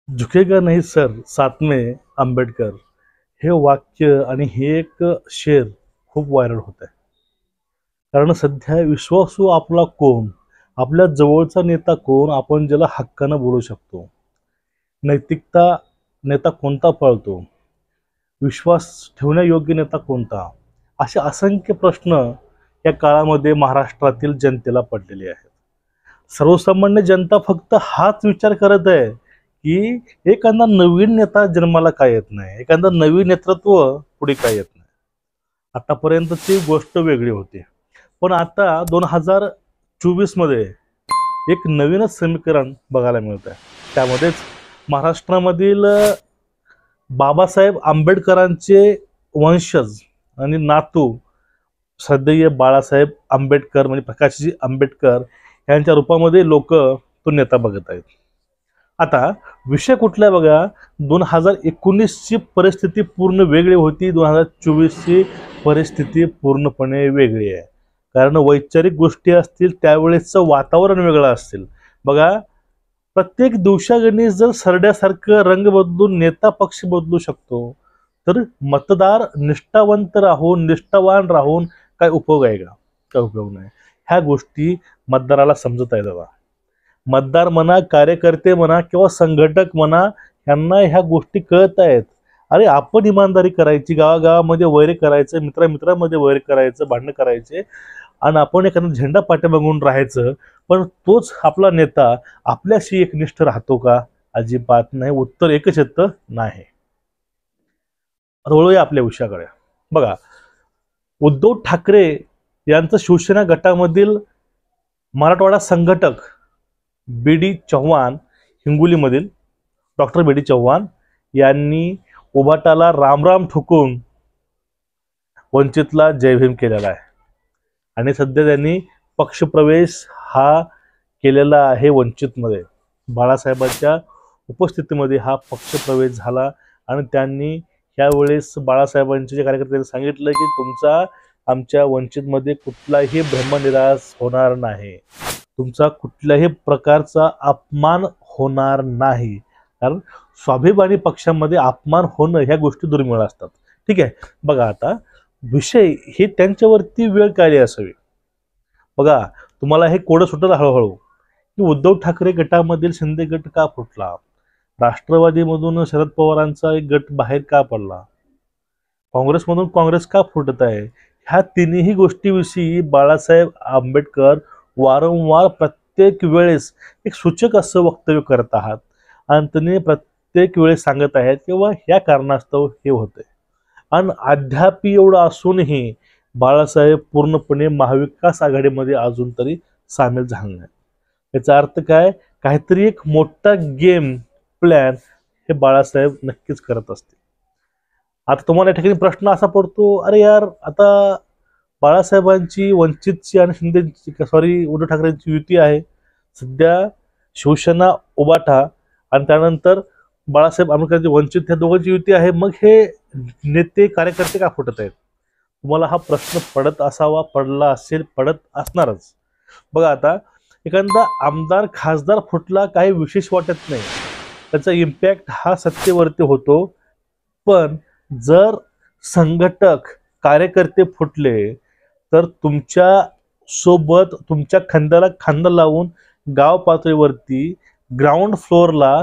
झुकेगा नहीं सर साथ में आंबेडकर हे वाक्य आणि हे एक शेर खूप व्हायरल होत आहे. कारण सध्या विश्वासू आपला कोण, आपल्या जवळचा नेता कोण, आपण ज्याला हक्कानं बोलू शकतो, नैतिकता नेता कोणता पाळतो, विश्वास ठेवण्यायोग्य नेता कोणता, असे असंख्य प्रश्न या काळामध्ये महाराष्ट्रातील जनतेला पडलेले आहेत. सर्वसामान्य जनता फक्त हाच विचार करत आहे की एखादा नवीन नेता जन्माला का येत नाही, एखादा नवीन नेतृत्व पुढे का येत नाही. आतापर्यंतची गोष्ट वेगळी होती, पण आता 2024 मध्ये एक नवीनच समीकरण बघायला मिळत आहे. त्यामध्येच महाराष्ट्रामधील बाबासाहेब आंबेडकरांचे वंशज आणि नातू श्रद्धेय बाळासाहेब आंबेडकर म्हणजे प्रकाशजी आंबेडकर यांच्या रूपामध्ये लोक तो नेता बघत आहेत. आता विषय कुठला बघा, 2019ची परिस्थिती पूर्ण वेगळी होती, 2024ची परिस्थिती पूर्णपणे वेगळी आहे. कारण वैचारिक गोष्टी असतील, त्यावेळेसचं वातावरण वेगळं असतील. बघा, प्रत्येक दिवसागणिक जर सरड्यासारखं रंग बदलून नेता पक्ष बदलू शकतो, तर मतदार निष्ठावंत राहून निष्ठावान राहून काय उपयोग आहे का? काय उपयोग नाही. ह्या गोष्टी मतदाराला समजत आहेत बाबा. मतदार म्हणा, कार्यकर्ते म्हणा किंवा संघटक म्हणा, यांना ह्या गोष्टी कळत आहेत. अरे आपण इमानदारी करायची, गावागावामध्ये वैर करायचं, मित्रामित्रामध्ये वैर करायचं, भांडणं करायचे आणि आपण एखादा झेंडा पाठीमागून राहायचं, पण तोच आपला नेता आपल्याशी एकनिष्ठ राहतो का? अजिबात नाही. उत्तर एकच येतं, नाही. वळूया आपल्या विषयाकडे. बघा, उद्धव ठाकरे यांचं शिवसेना गटामधील मराठवाडा संघटक बी.डी. चव्हाण, हिंगोलीमधील डॉक्टर बी.डी. चव्हाण यांनी उभाटाला रामराम ठोकून वंचितला जयभीम केलेला आहे आणि सध्या त्यांनी पक्षप्रवेश हा केलेला आहे वंचितमध्ये. बाळासाहेबांच्या उपस्थितीमध्ये हा पक्षप्रवेश झाला आणि त्यांनी यावेळेस बाळासाहेबांचे जे कार्यकर्त्यांनी सांगितलं की तुमचा आमच्या वंचितमध्ये कुठलाही भ्रमनिरास होणार नाही, तुमचा कुठल्याही प्रकारचा अपमान होणार नाही. कारण स्वाभिमानी पक्षामध्ये अपमान होणं ह्या गोष्टी दुर्मिळ असतात. ठीक आहे. बघा, आता विषय हे त्यांच्यावरती वेळ काढली असावी. बघा, तुम्हाला हे कोडं सुटलं हळूहळू की उद्धव ठाकरे गटामधील शिंदे गट का फुटला, राष्ट्रवादीमधून शरद पवारांचा एक गट बाहेर का पडला, काँग्रेसमधून काँग्रेस का फुटत आहे, ह्या तिन्ही गोष्टीविषयी बाळासाहेब आंबेडकर वारंवार प्रत्येक वेळेस एक सूचक असं वक्तव्य करत आहात आणि त्यांनी प्रत्येक वेळेस सांगत आहेत किंवा ह्या कारणास्तव हे होते. आणि अद्याप एवढं असूनही बाळासाहेब पूर्णपणे महाविकास आघाडीमध्ये अजून तरी सामील झाले नाही. याचा अर्थ काय? काहीतरी एक मोठा गेम प्लॅन हे बाळासाहेब नक्कीच करत असतील. आता तुम्हाला या ठिकाणी प्रश्न असा पडतो, अरे यार, आता बाळासाहेबांची वंचितची आणि शिंदेची उद्धव ठाकरेंची युती आहे. सध्या शिवसेना उभाटा आणि त्यानंतर बाळासाहेब आंबेडकरांची वंचित, ह्या दोघांची युती आहे. मग हे नेते कार्यकर्ते का फुटत आहेत? तुम्हाला हा प्रश्न पडत असावा, पडला असेल, पडत असणारच. बघा, आता एखादा आमदार खासदार फुटला काही विशेष वाटत नाही, त्याचा इम्पॅक्ट हा सत्तेवरती होतो. पण जर संघटक कार्यकर्ते फुटले तर तुमच्या सोबत तुमच्या खांद्याला खांदा लावून गाव पातळीवरती ग्राउंड फ्लोअरला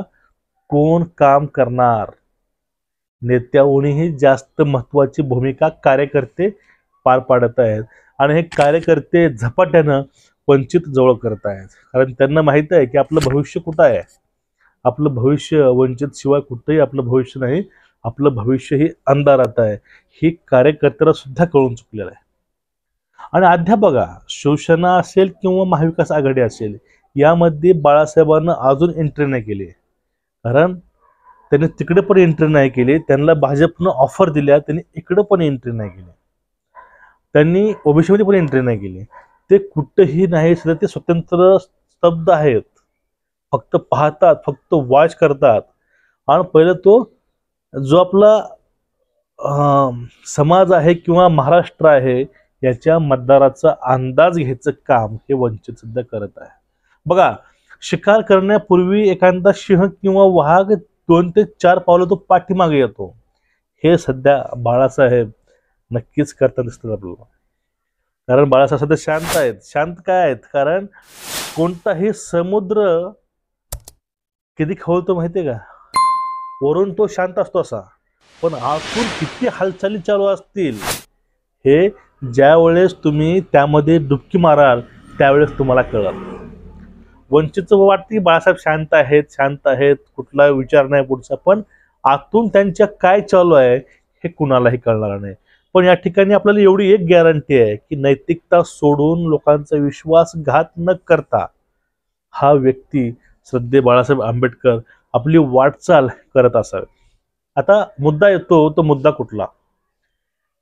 कोण काम करणार? नेत्याहूनही जास्त महत्वाची भूमिका कार्यकर्ते पार पाडत आहेत आणि हे कार्यकर्ते झपाट्यानं वंचित जवळ करत आहेत. कारण त्यांना माहित आहे की आपलं भविष्य कुठं आहे. आपलं भविष्य वंचित शिवाय कुठंही आपलं भविष्य नाही. आपलं भविष्य हे अंधारात आहे, हे कार्यकर्त्याला सुद्धा कळून चुकलेलं आहे. आणि अद्याप बघा, शिवसेना असेल किंवा महाविकास आघाडी असेल, यामध्ये बाळासाहेबांना अजून एंट्री नाही केली. कारण त्यांनी तिकडे पण एंट्री नाही केली, त्यांना भाजपनं ऑफर दिल्या, त्यांनी इकडे पण एंट्री नाही केली, त्यांनी ओबीसीमध्ये पण एंट्री नाही केली. ते कुठंही नाही, सध्या ते स्वतंत्र स्तब्ध आहेत. फक्त पाहतात, फक्त वॉच करतात. आणि पहिलं तो जो आपला समाज आहे किंवा महाराष्ट्र आहे याच्या मतदाराचा अंदाज घ्यायचं काम हे वंचित सध्या करत आहे. बघा, शिकार करण्यापूर्वी एखादा सिंह किंवा वाघ 2 ते 4 पावलं तो पाठीमागे येतो. हे सध्या बाळासाहेब नक्कीच करताना दिसतात आपल्याला. कारण बाळासाहेब सध्या शांत आहेत. शांत काय आहेत? कारण कोणताही समुद्र कधी खवळतो माहितीये का? वरून तो शांत असतो असा, पण आतून किती हालचाली चालू असतील हे ज्या वेळेस तुम्ही त्यामध्ये डुबकी माराल त्यावेळेस तुम्हाला कळेल. वंचितचं वाटते बाळासाहेब शांत आहेत, कुठला विचार नाही पुढचा, पण आतून त्यांच्या काय चालू आहे हे कुणालाही कळणार नाही. पण या ठिकाणी आपल्याला एवढी एक गॅरंटी आहे की नैतिकता सोडून लोकांचा विश्वासघात न करता हा व्यक्ती श्रद्धे बाळासाहेब आंबेडकर आपली वाटचाल करत असावे. आता मुद्दा येतो, तो मुद्दा कुठला?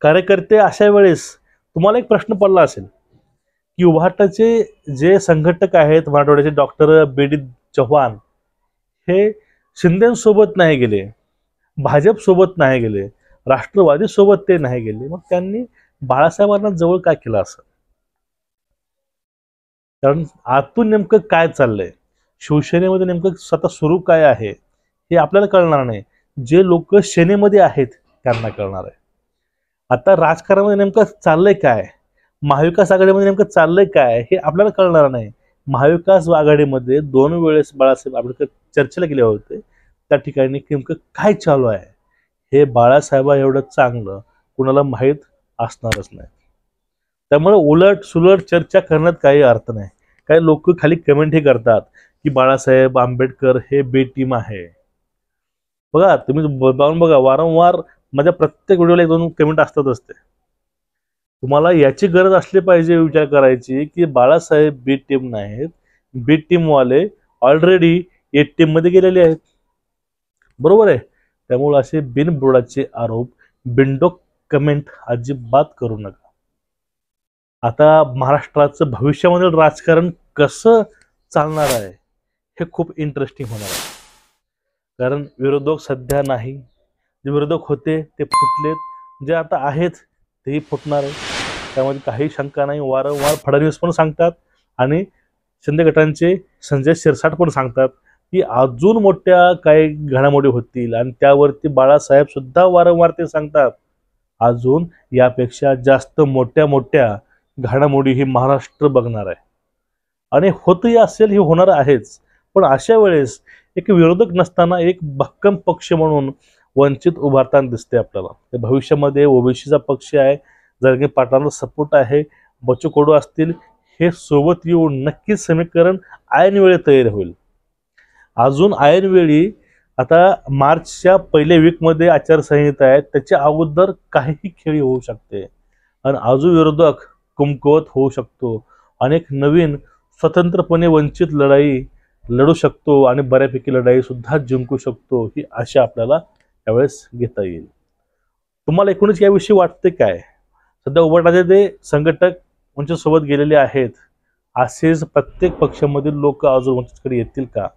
कार्यकर्ते अशा वेळेस तुम्हाला एक प्रश्न पडला असेल की उभाटाचे जे संघटक आहेत मराठवाड्याचे डॉक्टर बी.डी. चव्हाण हे शिंदेसोबत नाही गेले, भाजप सोबत नाही गेले, राष्ट्रवादी सोबत ते नाही गेले, मग त्यांनी बाळासाहेबांना जवळ काय केलं असं? कारण आतून नेमकं काय चाललंय, शिवसेनेमध्ये नेमकं स्वतः सुरू काय आहे हे आपल्याला कळणार नाही. जे लोक सेनेमध्ये आहेत त्यांना कळणार आहे. आता राजकारणामध्ये नेमकं चाललंय काय, महाविकास आघाडीमध्ये नेमकं चाललंय काय हे आपल्याला कळणार नाही. महाविकास आघाडीमध्ये 2 वेळेस बाळासाहेब आंबेडकर चर्चेला गेले होते, त्या ठिकाणी नेमकं काय चालू आहे हे बाळासाहेबा एवढं चांगलं कुणाला माहीत असणारच नाही. त्यामुळे उलट सुलट चर्चा करण्यात काही अर्थ नाही. काही लोक खाली कमेंटही करतात की बाळासाहेब आंबेडकर हे बी टीम आहे. बघा तुम्ही जाऊन बघा, वारंवार माझ्या प्रत्येक व्हिडिओला 1-2 कमेंट असतातच. ते तुम्हाला याची गरज असली पाहिजे विचार करायची की बाळासाहेब बी टीम नाहीत, बी टीम वाले ऑलरेडी ए टीम मध्ये गेलेले आहेत. बरोबर आहे. त्यामुळे असे बिनबुडाचे आरोप, बिनडोक कमेंट अजिबात करू नका. आता महाराष्ट्राचं भविष्यामधील राजकारण कसं चालणार आहे हे खूप इंटरेस्टिंग होणार आहे. कारण विरोधक सध्या नाही, जे विरोधक होते ते फुटलेत, जे आता आहेत तेही फुटणार आहे, त्यामध्ये काही शंका नाही. वारंवार फडणवीस पण सांगतात आणि शिंदे गटांचे संजय शिरसाट पण सांगतात की अजून मोठ्या काही घडामोडी होतील आणि त्यावरती बाळासाहेब सुद्धा वारंवार ते सांगतात अजून यापेक्षा जास्त मोठ्या मोठ्या घडामोडी ही महाराष्ट्र बघणार आहे. आणि होतही असेल, हे होणार आहेच. पण अशा वेळेस एक विरोधक नसताना एक भक्कम पक्ष म्हणून वंचित उभारताना दिसते आपल्याला. भविष्यामध्ये ओबीसीचा पक्ष आहे, जरगे पाटलांना सपोर्ट आहे, बच्चू कडू असतील, हे सोबत येऊन नक्कीच समीकरण ऐनवेळी तयार होईल. अजून ऐनवेळी आता मार्चच्या पहिल्या वीकमध्ये आचारसंहिता आहे, त्याच्या अगोदर काहीही खेळी होऊ शकते आणि अजून विरोधक कमकुवत होऊ शकतो. अनेक नवीन स्वतंत्रपणे वंचित लढाई लढू शकतो आणि बऱ्यापैकी लढाई सुद्धा जिंकू शकतो, ही आशा आपल्याला त्यावेळेस घेता येईल. तुम्हाला एकूणच याविषयी वाटते काय? सध्या उभाटाचे ते संघटक वंचित सोबत गेलेले आहेत, असेच प्रत्येक पक्षामधील लोक अजून वंचितकडे येतील का?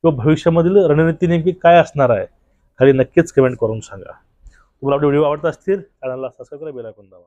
किंवा भविष्यामधील रणनीती नेमकी काय असणार आहे? खाली नक्कीच कमेंट करून सांगा. तुम्हाला आपले व्हिडिओ आवडत असतील चॅनलला सबस्क्राईब करा, बेल आयकॉन दाबा.